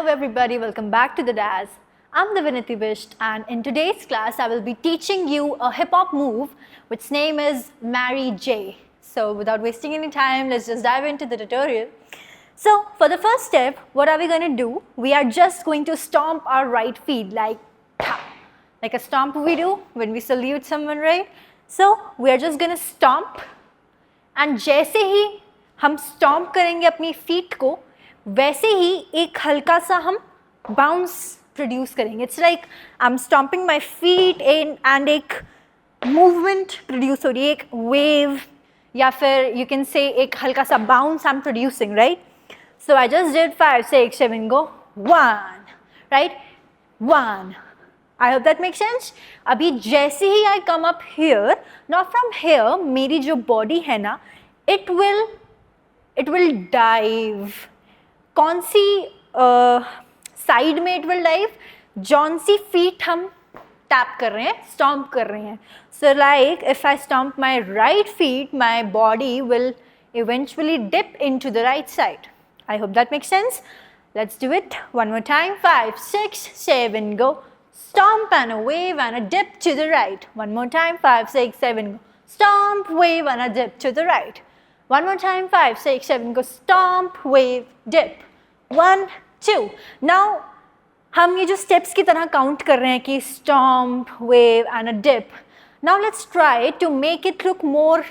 everybody, welcome back to the DAS. I'm Divinity Bisht, and in today's class I will be teaching you a hip hop move which name is Mary J. So without wasting any time, let's just dive into the tutorial. So for the first step, what are we going to do? We are just going to stomp our right feet like a stomp we do when we salute someone, right? So we are just going to stomp, and जैसे ही हम stomp करेंगे अपनी feet को, वैसे ही एक हल्का सा हम bounce produce करेंगे. It's like I'm stomping my feet in and एक movement produce हो रही है, एक wave या फिर you can say एक हल्का सा bounce I'm producing, right? So I just did 5, 6, 7, go. 1, right? 1. I hope that makes sense. अभी जैसे ही I come up here, now from here मेरी जो body है ना, it will dive. कौन सी साइड में इट विल डाइव, जौन सी फीट हम टैप कर रहे हैं, स्टॉम्प कर रहे हैं. So like if I stomp my right feet, my body will eventually dip into the right side. I hope that makes sense. Let's do it one more time. 5, 6, 7, go. Stomp and a wave and a dip to the right. One more time. 5, 6, 7, go. Stomp, wave and a dip to the right. One more time. 5, 6, 7, go. Stomp, wave, dip. 1, 2. Now हम ये जो steps की तरह count कर रहे हैं कि stomp, wave and a dip. Now let's try to make it look more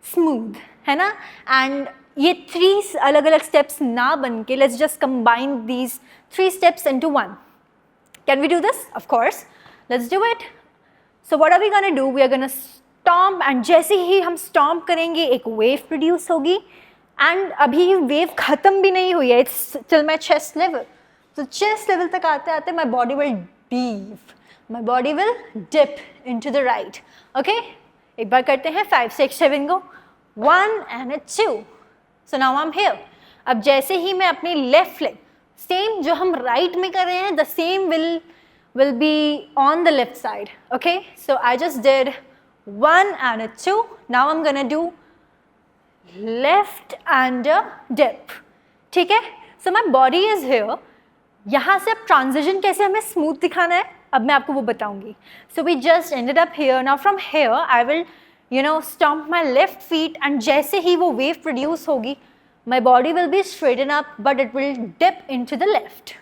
smooth, है ना? And ये 3 अलग-अलग steps ना बन के, let's just combine these 3 steps into one. Can we do this? Of course. Let's do it. So what are we going to do? We are going to stomp, and जैसे ही हम stomp करेंगे एक wave produce होगी. And अभी wave खत्म भी नहीं हुई है. It's till my chest level. So chest level तक आते-आते my body will dip. My body will dip into the right. Okay? एक बार करते हैं. 5, 6, 7, go. 1 and a 2. So now I'm here. अब जैसे ही मैं अपनी left leg, same जो हम right में कर रहे हैं, the same will be on the left side. Okay? So I just did 1 and a 2. Now I'm gonna do left and a dip. ठीक है? So my body is here. यहाँ से अब transition कैसे हमें smooth दिखाना है, अब मैं आपको वो बताऊंगी. So we just ended up here. Now from here I will, stomp my left feet, and जैसे ही वो wave produce होगी, my body will be straighten up, but it will dip into the left.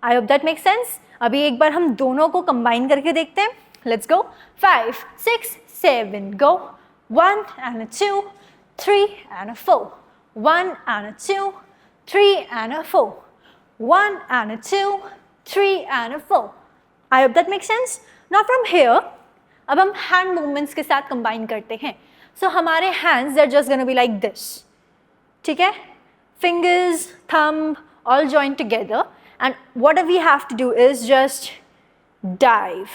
I hope that makes sense. अभी एक बार हम दोनों को combine करके देखते हैं. Let's go. 5, 6, 7, go. 1 and a 2. 3 and a 4. 1 and a 2. 3 and a 4. 1 and a 2. 3 and a 4. I hope that makes sense. Now from here, अब हम hand movements के साथ combine करते हैं. So हमारे hands are just gonna be like this. ठीक है? Fingers, thumb, all joined together. And what we have to do is just dive.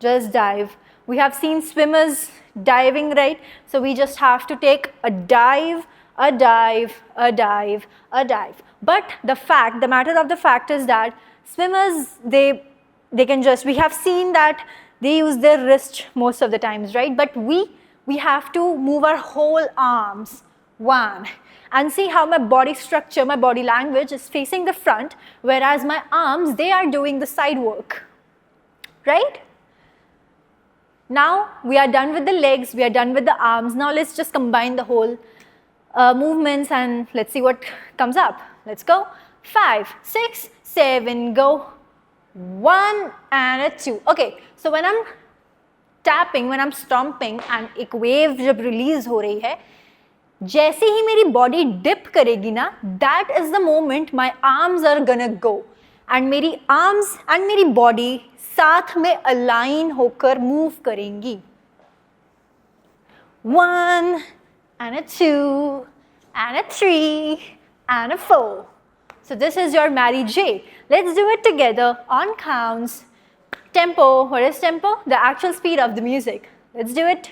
Just dive. We have seen swimmers diving, right? So we just have to take a dive, a dive, a dive, a dive. But the matter of the fact is that swimmers, they can just, we have seen that they use their wrist most of the times, right? But we have to move our whole arms. 1. And see how my body structure, my body language is facing the front, whereas my arms, they are doing the side work, right? Now we are done with the legs, we are done with the arms. Now let's just combine the whole movements and let's see what comes up. Let's go. 5, 6, 7, go. 1 and a 2. Okay, so when I'm tapping, when I'm stomping and एक wave जब release हो रही है, जैसे ही मेरी body dip करेगी ना, that is the moment my arms are gonna go. And मेरी arms and मेरी body साथ में align होकर move करेंगी. 1 and a 2 and a 3 and a 4. So this is your Mary J. Let's do it together on counts. Tempo. What is tempo? The actual speed of the music. Let's do it.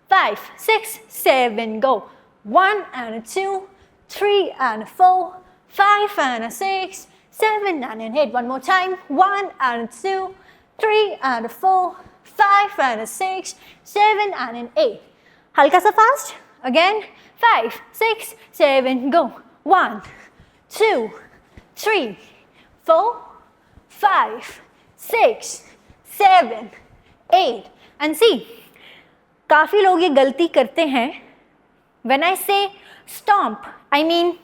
5, 6, 7, go. 1 and a 2, 3 and a 4, 5 and a 6, 7 and an 8. One more time. 1 and a 2, 3 and a 4, 5 and a 6, 7 and an 8. Halka sa fast. Again. 5, 6, 7, go. 1, 2, 3, 4, 5, 6, 7, 8. And see, काफ़ी लोग ये गलती करते हैं. When I say stomp, I mean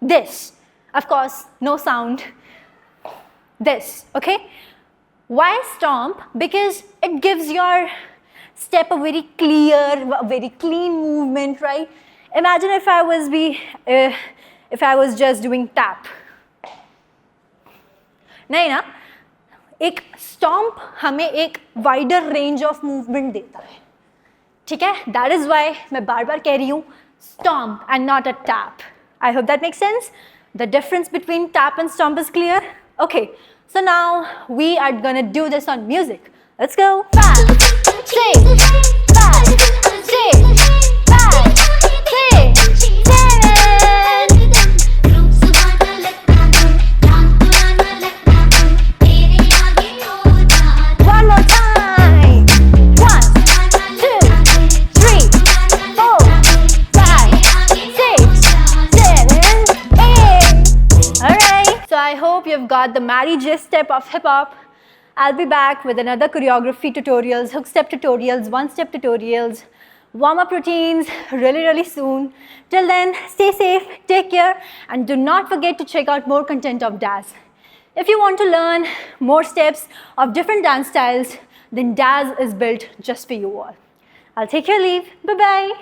this. Of course, no sound. This, okay? Why stomp? Because it gives your step a very clear, a very clean movement, right? Imagine if I was just doing tap. नहीं ना, एक stomp हमें एक wider range of movement देता है, ठीक है? That is why मैं बार-बार कह रही हूँ stomp and not a tap. I hope that makes sense. The difference between tap and stomp is clear. Okay, so now we are gonna do this on music. Let's go. 5, 6, 5, 6, 5, 6, 7. One more time. 1, 2, 3, 4, 5, 6, 7, 8. Alright, so I hope you've got the Mary J step of hip hop. I'll be back with another choreography tutorials, hook step tutorials, one step tutorials, warm up routines really soon. Till then, stay safe, take care, and do not forget to check out more content of Daz. If you want to learn more steps of different dance styles, then Daz is built just for you all. I'll take your leave. Bye-bye.